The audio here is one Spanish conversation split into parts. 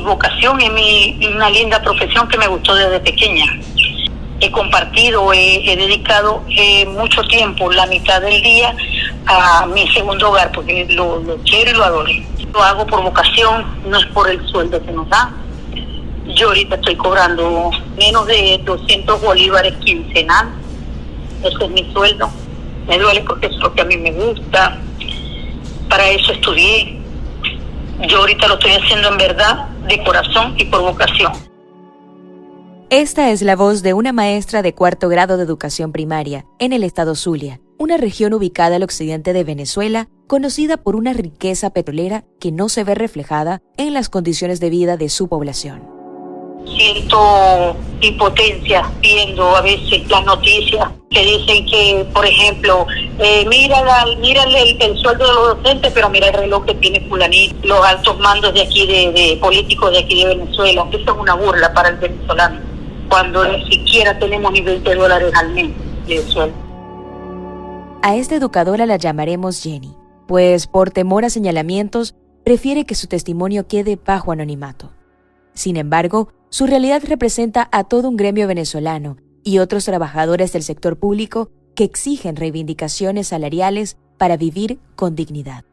vocación, es una linda profesión que me gustó desde pequeña. He compartido, he dedicado mucho tiempo, la mitad del día, a mi segundo hogar, porque lo quiero y lo adoro. Lo hago por vocación, no es por el sueldo que nos dan. Yo ahorita estoy cobrando menos de 200 bolívares quincenal. Ese es mi sueldo. Me duele porque es lo que a mí me gusta. Para eso estudié. Yo ahorita lo estoy haciendo en verdad, de corazón y por vocación. Esta es la voz de una maestra de 4º grado de educación primaria en el estado Zulia, una región ubicada al occidente de Venezuela, conocida por una riqueza petrolera que no se ve reflejada en las condiciones de vida de su población. Siento impotencia viendo a veces las noticias que dicen que, por ejemplo, mira el sueldo de los docentes, pero mira el reloj que tiene fulanito, los altos mandos de aquí, de políticos de aquí de Venezuela. Eso es una burla para el venezolano, cuando ni siquiera tenemos ni $20 al mes de sueldo. A esta educadora la llamaremos Jenny, pues por temor a señalamientos, prefiere que su testimonio quede bajo anonimato. Sin embargo, su realidad representa a todo un gremio venezolano y otros trabajadores del sector público que exigen reivindicaciones salariales para vivir con dignidad.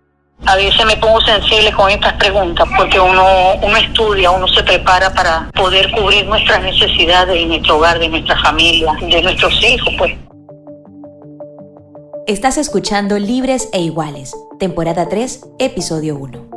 A veces me pongo sensible con estas preguntas porque uno estudia, uno se prepara para poder cubrir nuestras necesidades en nuestro hogar, de nuestra familia, de nuestros hijos, pues. Estás escuchando Libres e Iguales, temporada 3, episodio 1.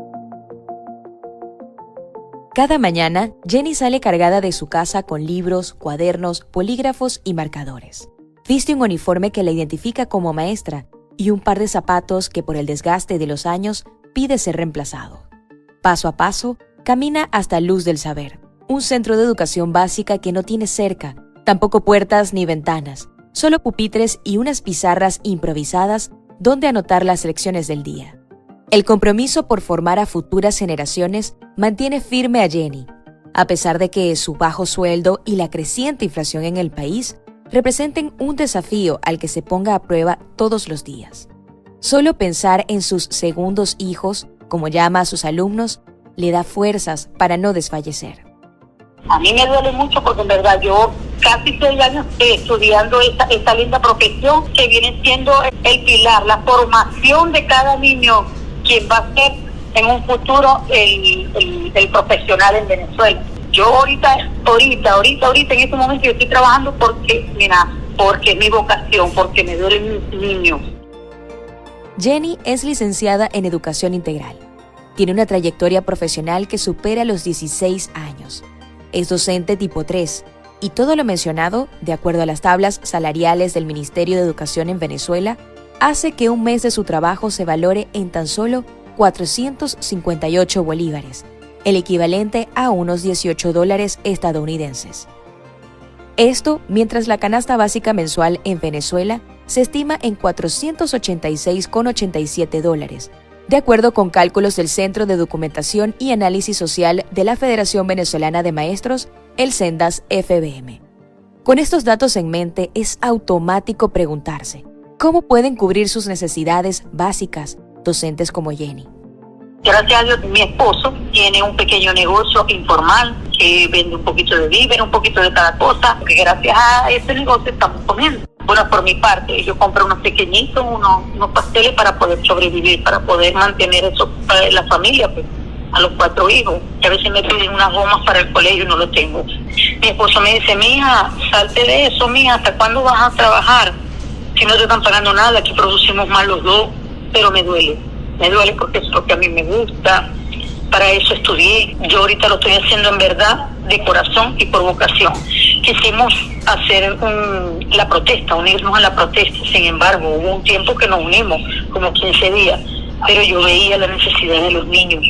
Cada mañana, Jenny sale cargada de su casa con libros, cuadernos, polígrafos y marcadores. Viste un uniforme que la identifica como maestra y un par de zapatos que por el desgaste de los años pide ser reemplazado. Paso a paso, camina hasta Luz del Saber, un centro de educación básica que no tiene cerca, tampoco puertas ni ventanas, solo pupitres y unas pizarras improvisadas donde anotar las lecciones del día. El compromiso por formar a futuras generaciones mantiene firme a Jenny, a pesar de que su bajo sueldo y la creciente inflación en el país representen un desafío al que se ponga a prueba todos los días. Solo pensar en sus segundos hijos, como llama a sus alumnos, le da fuerzas para no desfallecer. A mí me duele mucho porque en verdad yo casi 6 años estudiando esta linda profesión que viene siendo el pilar, la formación de cada niño, quien va a ser en un futuro el profesional en Venezuela. Yo ahorita en este momento yo estoy trabajando porque es mi vocación, porque me duelen mis niños. Jenny es licenciada en Educación Integral. Tiene una trayectoria profesional que supera los 16 años. Es docente tipo 3 y todo lo mencionado, de acuerdo a las tablas salariales del Ministerio de Educación en Venezuela, hace que un mes de su trabajo se valore en tan solo 458 bolívares, el equivalente a unos $18 estadounidenses. Esto mientras la canasta básica mensual en Venezuela se estima en $486,87, de acuerdo con cálculos del Centro de Documentación y Análisis Social de la Federación Venezolana de Maestros, el CENDAS-FBM. Con estos datos en mente, es automático preguntarse, ¿cómo pueden cubrir sus necesidades básicas docentes como Jenny? Gracias a Dios, mi esposo tiene un pequeño negocio informal que vende un poquito de víveres, un poquito de cada cosa, porque gracias a ese negocio estamos comiendo. Bueno, por mi parte, yo compré unos pequeñitos, unos pasteles para poder sobrevivir, para poder mantener eso para la familia, pues, a los 4 hijos. Que a veces me piden unas gomas para el colegio y no lo tengo. Mi esposo me dice, mija, salte de eso, mija, ¿hasta cuándo vas a trabajar? Si no te están pagando nada, aquí producimos mal los dos, pero me duele porque es lo que a mí me gusta, para eso estudié. Yo ahorita lo estoy haciendo en verdad, de corazón y por vocación. Quisimos hacer la protesta, unirnos a la protesta, sin embargo, hubo un tiempo que nos unimos, como 15 días, pero yo veía la necesidad de los niños,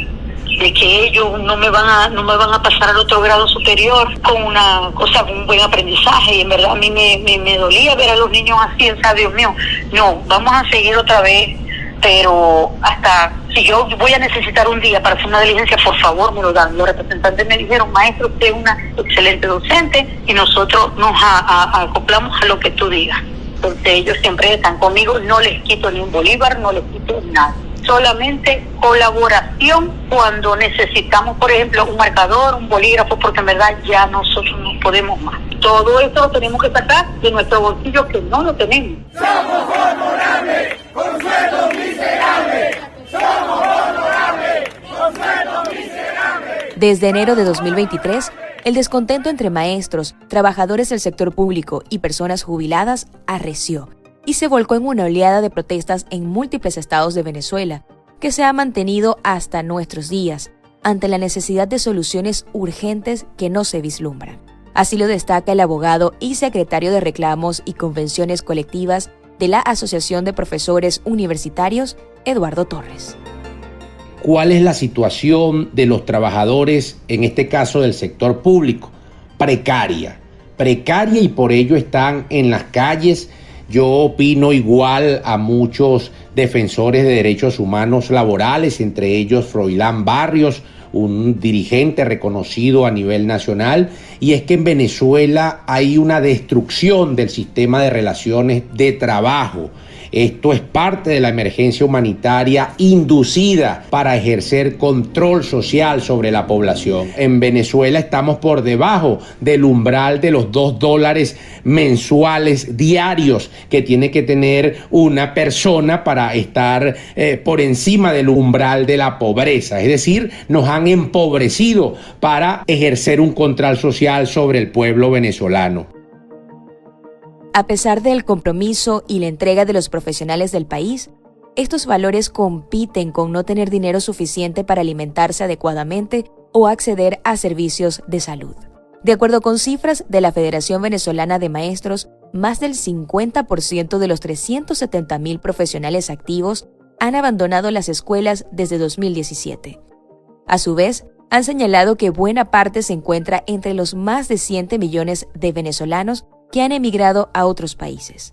de que ellos no me van a pasar al otro grado superior con un buen aprendizaje, y en verdad a mí me dolía ver a los niños así, o sea, Dios mío, no, vamos a seguir otra vez, pero hasta si yo voy a necesitar un día para hacer una diligencia, por favor me lo dan. Los representantes me dijeron, maestro, usted es una excelente docente y nosotros nos acoplamos a lo que tú digas. Entonces ellos siempre están conmigo, no les quito ni un bolívar, no les quito nada, solamente colaboración cuando necesitamos, por ejemplo, un marcador, un bolígrafo, porque en verdad ya nosotros no podemos más. Todo eso lo tenemos que sacar de nuestro bolsillo, que no lo tenemos. Somos honorables, con sueldo miserable. Somos honorables, con sueldo miserable. Desde enero de 2023, el descontento entre maestros, trabajadores del sector público y personas jubiladas arreció y se volcó en una oleada de protestas en múltiples estados de Venezuela, que se ha mantenido hasta nuestros días, ante la necesidad de soluciones urgentes que no se vislumbran. Así lo destaca el abogado y secretario de Reclamos y Convenciones Colectivas de la Asociación de Profesores Universitarios, Eduardo Torres. ¿Cuál es la situación de los trabajadores, en este caso del sector público? Precaria y por ello están en las calles. Yo opino igual a muchos defensores de derechos humanos laborales, entre ellos Froilán Barrios, un dirigente reconocido a nivel nacional, y es que en Venezuela hay una destrucción del sistema de relaciones de trabajo. Esto es parte de la emergencia humanitaria inducida para ejercer control social sobre la población. En Venezuela estamos por debajo del umbral de los $2 mensuales diarios que tiene que tener una persona para estar por encima del umbral de la pobreza. Es decir, nos han empobrecido para ejercer un control social sobre el pueblo venezolano. A pesar del compromiso y la entrega de los profesionales del país, estos valores compiten con no tener dinero suficiente para alimentarse adecuadamente o acceder a servicios de salud. De acuerdo con cifras de la Federación Venezolana de Maestros, más del 50% de los 370,000 profesionales activos han abandonado las escuelas desde 2017. A su vez, han señalado que buena parte se encuentra entre los más de 100 millones de venezolanos que han emigrado a otros países.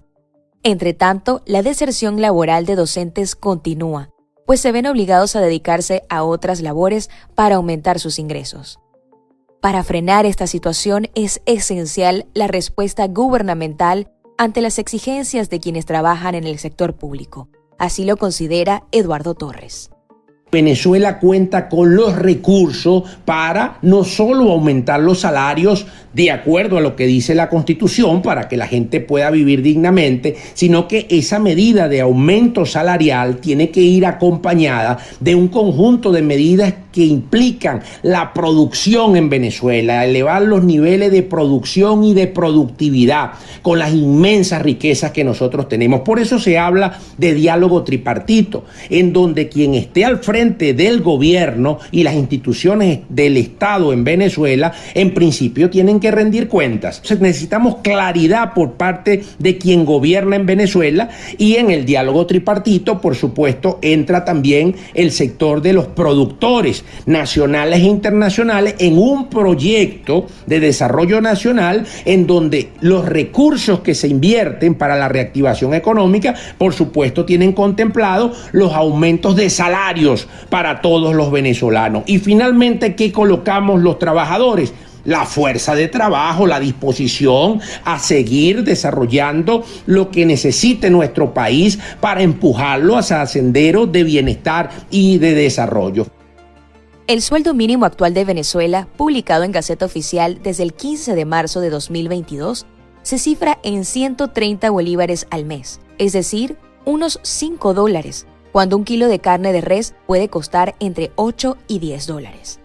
Entre tanto, la deserción laboral de docentes continúa, pues se ven obligados a dedicarse a otras labores para aumentar sus ingresos. Para frenar esta situación es esencial la respuesta gubernamental ante las exigencias de quienes trabajan en el sector público. Así lo considera Eduardo Torres. Venezuela cuenta con los recursos para no solo aumentar los salarios de acuerdo a lo que dice la Constitución para que la gente pueda vivir dignamente, sino que esa medida de aumento salarial tiene que ir acompañada de un conjunto de medidas que implican la producción en Venezuela, elevar los niveles de producción y de productividad con las inmensas riquezas que nosotros tenemos. Por eso se habla de diálogo tripartito, en donde quien esté al frente del gobierno y las instituciones del Estado en Venezuela, en principio tienen que rendir cuentas. Entonces, necesitamos claridad por parte de quien gobierna en Venezuela, y en el diálogo tripartito, por supuesto, entra también el sector de los productores nacionales e internacionales en un proyecto de desarrollo nacional en donde los recursos que se invierten para la reactivación económica, por supuesto, tienen contemplado los aumentos de salarios para todos los venezolanos. Y finalmente, ¿qué colocamos los trabajadores? La fuerza de trabajo, la disposición a seguir desarrollando lo que necesite nuestro país para empujarlo hacia senderos de bienestar y de desarrollo. El sueldo mínimo actual de Venezuela, publicado en Gaceta Oficial desde el 15 de marzo de 2022, se cifra en 130 bolívares al mes, es decir, unos $5, cuando un kilo de carne de res puede costar entre $8 y $10.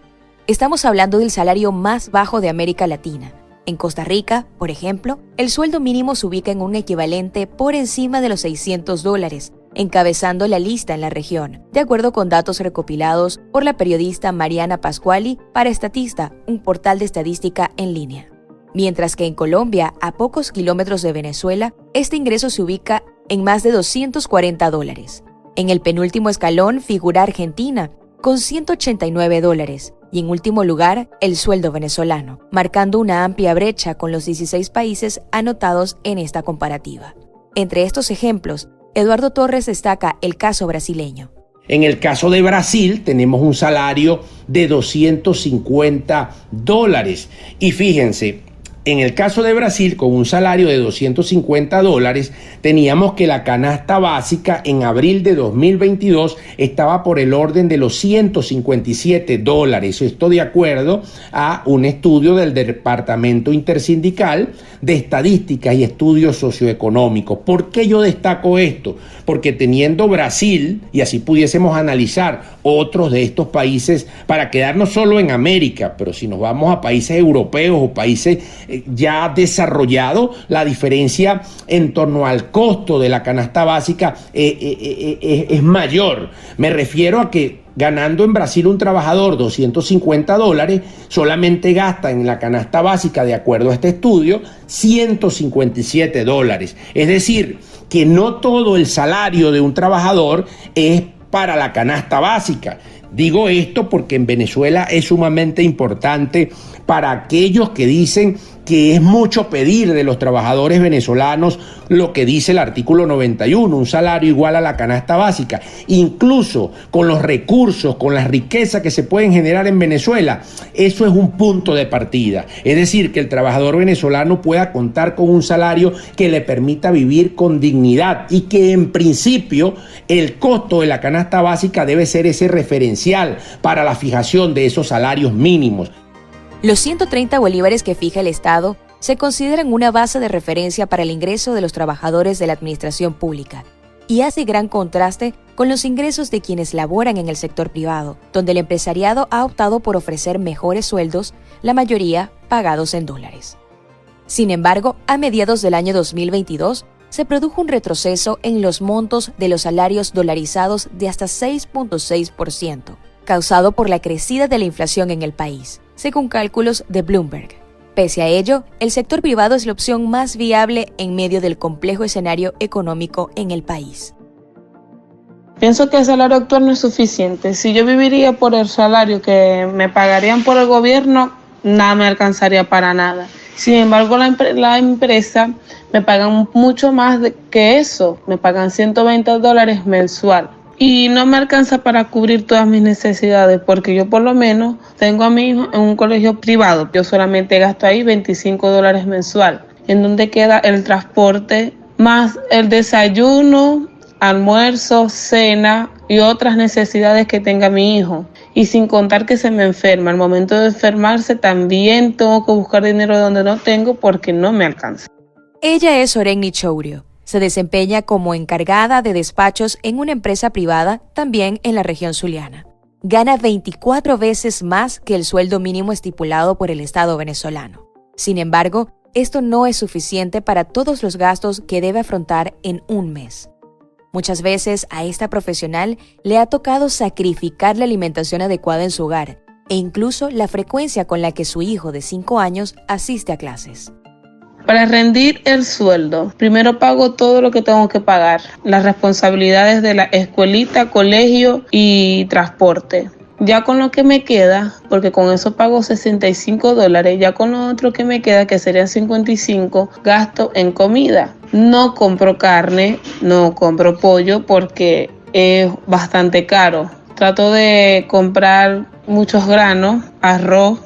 Estamos hablando del salario más bajo de América Latina. En Costa Rica, por ejemplo, el sueldo mínimo se ubica en un equivalente por encima de los $600, encabezando la lista en la región, de acuerdo con datos recopilados por la periodista Mariana Pascuali para Estatista, un portal de estadística en línea. Mientras que en Colombia, a pocos kilómetros de Venezuela, este ingreso se ubica en más de $240. En el penúltimo escalón figura Argentina, con $189, y en último lugar, el sueldo venezolano, marcando una amplia brecha con los 16 países anotados en esta comparativa. Entre estos ejemplos, Eduardo Torres destaca el caso brasileño. En el caso de Brasil tenemos un salario de $250. Y fíjense, En el caso de Brasil, con un salario de $250, teníamos que la canasta básica en abril de 2022 estaba por el orden de los $157. Esto de acuerdo a un estudio del Departamento Intersindical de Estadísticas y Estudios Socioeconómicos. ¿Por qué yo destaco esto? Porque teniendo Brasil, y así pudiésemos analizar otros de estos países, para quedarnos solo en América, pero si nos vamos a países europeos o países ya desarrollados, la diferencia en torno al costo de la canasta básica es mayor. Me refiero a que ganando en Brasil un trabajador $250, solamente gasta en la canasta básica, de acuerdo a este estudio, $157. Es decir, que no todo el salario de un trabajador es para la canasta básica. Digo esto porque en Venezuela es sumamente importante para aquellos que dicen que es mucho pedir de los trabajadores venezolanos lo que dice el artículo 91, un salario igual a la canasta básica. Incluso con los recursos, con las riquezas que se pueden generar en Venezuela, eso es un punto de partida. Es decir, que el trabajador venezolano pueda contar con un salario que le permita vivir con dignidad y que en principio el costo de la canasta básica debe ser ese referencial para la fijación de esos salarios mínimos. Los 130 bolívares que fija el Estado se consideran una base de referencia para el ingreso de los trabajadores de la administración pública y hace gran contraste con los ingresos de quienes laboran en el sector privado, donde el empresariado ha optado por ofrecer mejores sueldos, la mayoría pagados en dólares. Sin embargo, a mediados del año 2022, se produjo un retroceso en los montos de los salarios dolarizados de hasta 6.6%, causado por la crecida de la inflación en el país, según cálculos de Bloomberg. Pese a ello, el sector privado es la opción más viable en medio del complejo escenario económico en el país. Pienso que el salario actual no es suficiente. Si yo viviría por el salario que me pagarían por el gobierno, nada me alcanzaría para nada. Sin embargo, la empresa me pagan mucho más que eso. Me pagan $120 mensual. Y no me alcanza para cubrir todas mis necesidades, porque yo por lo menos tengo a mi hijo en un colegio privado. Yo solamente gasto ahí $25 mensual, en donde queda el transporte, más el desayuno, almuerzo, cena y otras necesidades que tenga mi hijo. Y sin contar que se me enferma. Al momento de enfermarse también tengo que buscar dinero donde no tengo porque no me alcanza. Ella es Oregni Chourio. Se desempeña como encargada de despachos en una empresa privada, también en la región zuliana. Gana 24 veces más que el sueldo mínimo estipulado por el Estado venezolano. Sin embargo, esto no es suficiente para todos los gastos que debe afrontar en un mes. Muchas veces a esta profesional le ha tocado sacrificar la alimentación adecuada en su hogar e incluso la frecuencia con la que su hijo de 5 años asiste a clases. Para rendir el sueldo, primero pago todo lo que tengo que pagar, las responsabilidades de la escuelita, colegio y transporte. Ya con lo que me queda, porque con eso pago $65, ya con lo otro que me queda, que serían 55, gasto en comida. No compro carne, no compro pollo porque es bastante caro. Trato de comprar muchos granos, arroz.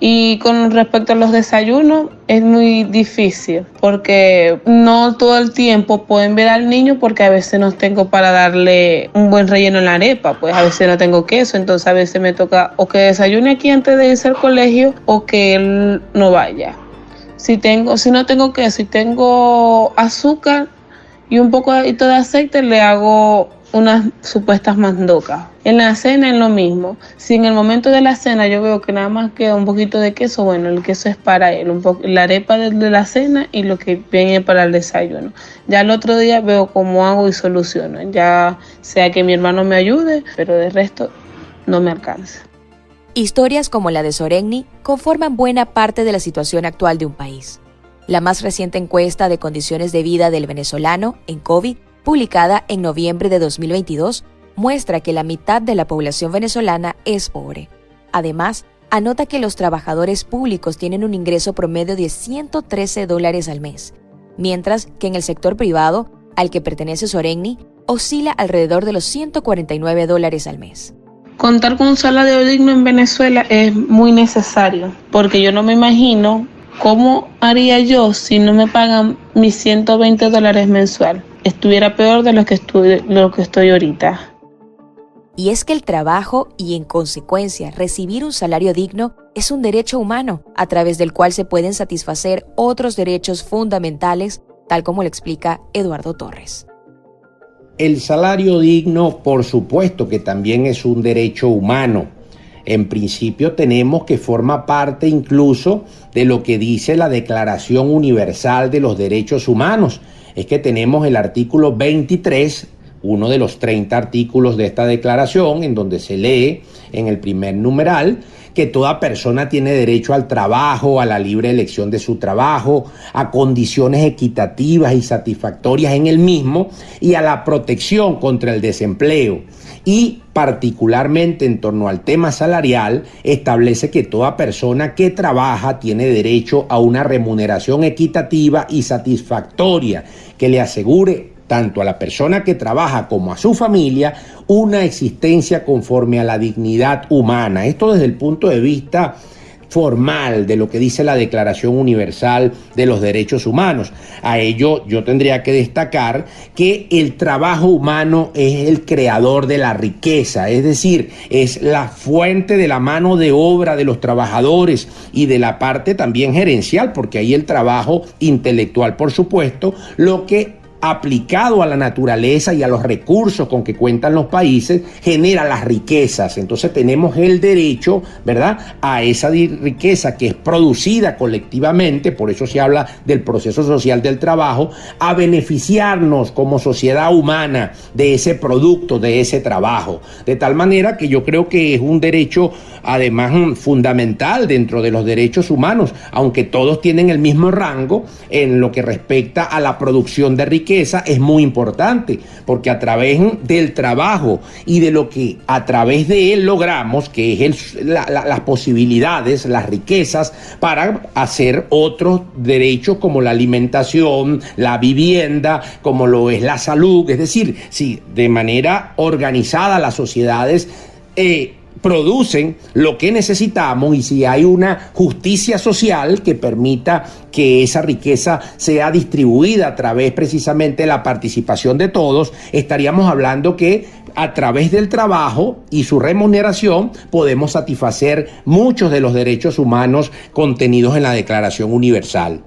Y con respecto a los desayunos, es muy difícil porque no todo el tiempo pueden ver al niño porque a veces no tengo para darle un buen relleno en la arepa, pues a veces no tengo queso, entonces a veces me toca o que desayune aquí antes de irse al colegio o que él no vaya. Si no tengo queso y tengo azúcar y un poco de aceite, le hago unas supuestas mandocas. En la cena es lo mismo. Si en el momento de la cena yo veo que nada más queda un poquito de queso, bueno, el queso es para él, la arepa de la cena y lo que viene para el desayuno. Ya el otro día veo cómo hago y soluciono. Ya sea que mi hermano me ayude, pero de resto no me alcanza. Historias como la de Soregni conforman buena parte de la situación actual de un país. La más reciente encuesta de condiciones de vida del venezolano en COVID, publicada en noviembre de 2022, muestra que la mitad de la población venezolana es pobre. Además, anota que los trabajadores públicos tienen un ingreso promedio de $113 al mes, mientras que en el sector privado, al que pertenece Soregni, oscila alrededor de los $149 al mes. Contar con un salario digno en Venezuela es muy necesario, porque yo no me imagino ¿Cómo haría yo si no me pagan mis $120 mensual? Estuviera peor de lo que estoy ahorita. Y es que el trabajo y, en consecuencia, recibir un salario digno es un derecho humano a través del cual se pueden satisfacer otros derechos fundamentales, tal como lo explica Eduardo Torres. El salario digno, por supuesto que también es un derecho humano. En principio tenemos que forma parte incluso de lo que dice la Declaración Universal de los Derechos Humanos. Es que tenemos el artículo 23, uno de los 30 artículos de esta declaración, en donde se lee en el primer numeral que toda persona tiene derecho al trabajo, a la libre elección de su trabajo, a condiciones equitativas y satisfactorias en el mismo y a la protección contra el desempleo. Y particularmente en torno al tema salarial, establece que toda persona que trabaja tiene derecho a una remuneración equitativa y satisfactoria que le asegure tanto a la persona que trabaja como a su familia una existencia conforme a la dignidad humana. Esto desde el punto de vista formal de lo que dice la Declaración Universal de los Derechos Humanos. A ello yo tendría que destacar que el trabajo humano es el creador de la riqueza, es decir, es la fuente de la mano de obra de los trabajadores y de la parte también gerencial, porque ahí el trabajo intelectual, por supuesto, lo que aplicado a la naturaleza y a los recursos con que cuentan los países, genera las riquezas. Entonces tenemos el derecho, ¿verdad?, a esa riqueza que es producida colectivamente, por eso se habla del proceso social del trabajo, a beneficiarnos como sociedad humana de ese producto, de ese trabajo. De tal manera que yo creo que es un derecho, además, fundamental dentro de los derechos humanos, aunque todos tienen el mismo rango en lo que respecta a la producción de riqueza. Es muy importante porque a través del trabajo y de lo que a través de él logramos, que es las posibilidades, las riquezas para hacer otros derechos como la alimentación, la vivienda, como lo es la salud. Es decir, si de manera organizada las sociedades producen lo que necesitamos y si hay una justicia social que permita que esa riqueza sea distribuida a través precisamente de la participación de todos, estaríamos hablando que a través del trabajo y su remuneración podemos satisfacer muchos de los derechos humanos contenidos en la Declaración Universal.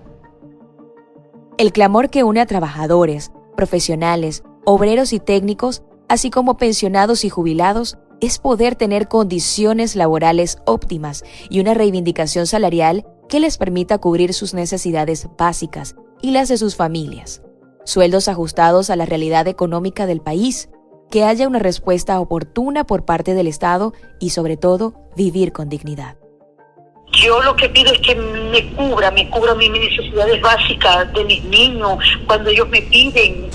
El clamor que une a trabajadores, profesionales, obreros y técnicos, así como pensionados y jubilados, es poder tener condiciones laborales óptimas y una reivindicación salarial que les permita cubrir sus necesidades básicas y las de sus familias. Sueldos ajustados a la realidad económica del país, que haya una respuesta oportuna por parte del Estado y, sobre todo, vivir con dignidad. Yo lo que pido es que me cubra mis necesidades básicas de mis niños. Cuando ellos me piden,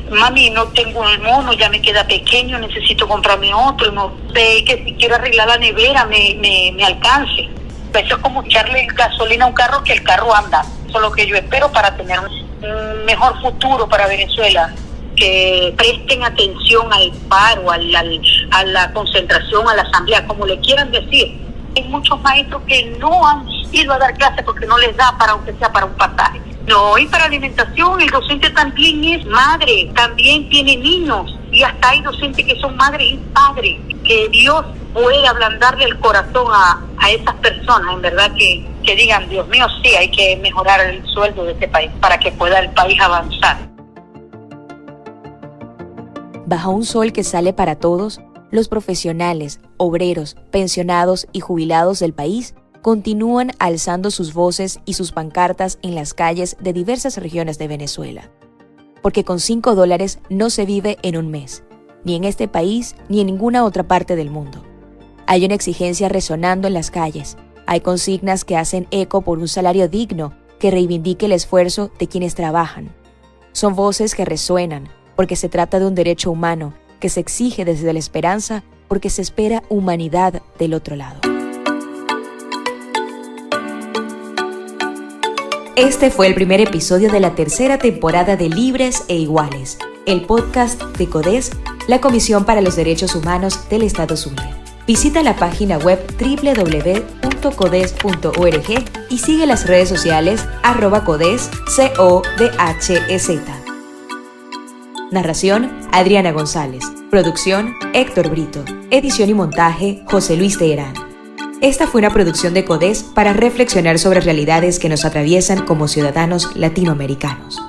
mami, no tengo el mono, ya me queda pequeño, necesito comprarme otro, no sé, que si quiero arreglar la nevera me alcance. Eso es como echarle gasolina a un carro que el carro anda. Eso es lo que yo espero para tener un mejor futuro para Venezuela. Que presten atención al paro, a la concentración, a la asamblea, como le quieran decir. Hay muchos maestros que no han ido a dar clases porque no les da para, aunque sea para un pasaje. No, y para alimentación, el docente también es madre, también tiene niños, y hasta hay docentes que son madres y padres. Que Dios pueda ablandarle el corazón a esas personas, en verdad, que digan, Dios mío, sí, hay que mejorar el sueldo de este país para que pueda el país avanzar. Bajo un sol que sale para todos, los profesionales, obreros, pensionados y jubilados del país continúan alzando sus voces y sus pancartas en las calles de diversas regiones de Venezuela. Porque con $5 no se vive en un mes, ni en este país ni en ninguna otra parte del mundo. Hay una exigencia resonando en las calles, hay consignas que hacen eco por un salario digno que reivindique el esfuerzo de quienes trabajan. Son voces que resuenan porque se trata de un derecho humano que se exige desde la esperanza porque se espera humanidad del otro lado. Este fue el primer episodio de la tercera temporada de Libres e Iguales, el podcast de CODES, la Comisión para los Derechos Humanos del Estado Zulia. Visita la página web www.codesv.org www.codes.org y sigue las redes sociales @codes, CODHEZ. Narración, Adriana González. Producción, Héctor Brito. Edición y montaje, José Luis Teherán. Esta fue una producción de CODES para reflexionar sobre realidades que nos atraviesan como ciudadanos latinoamericanos.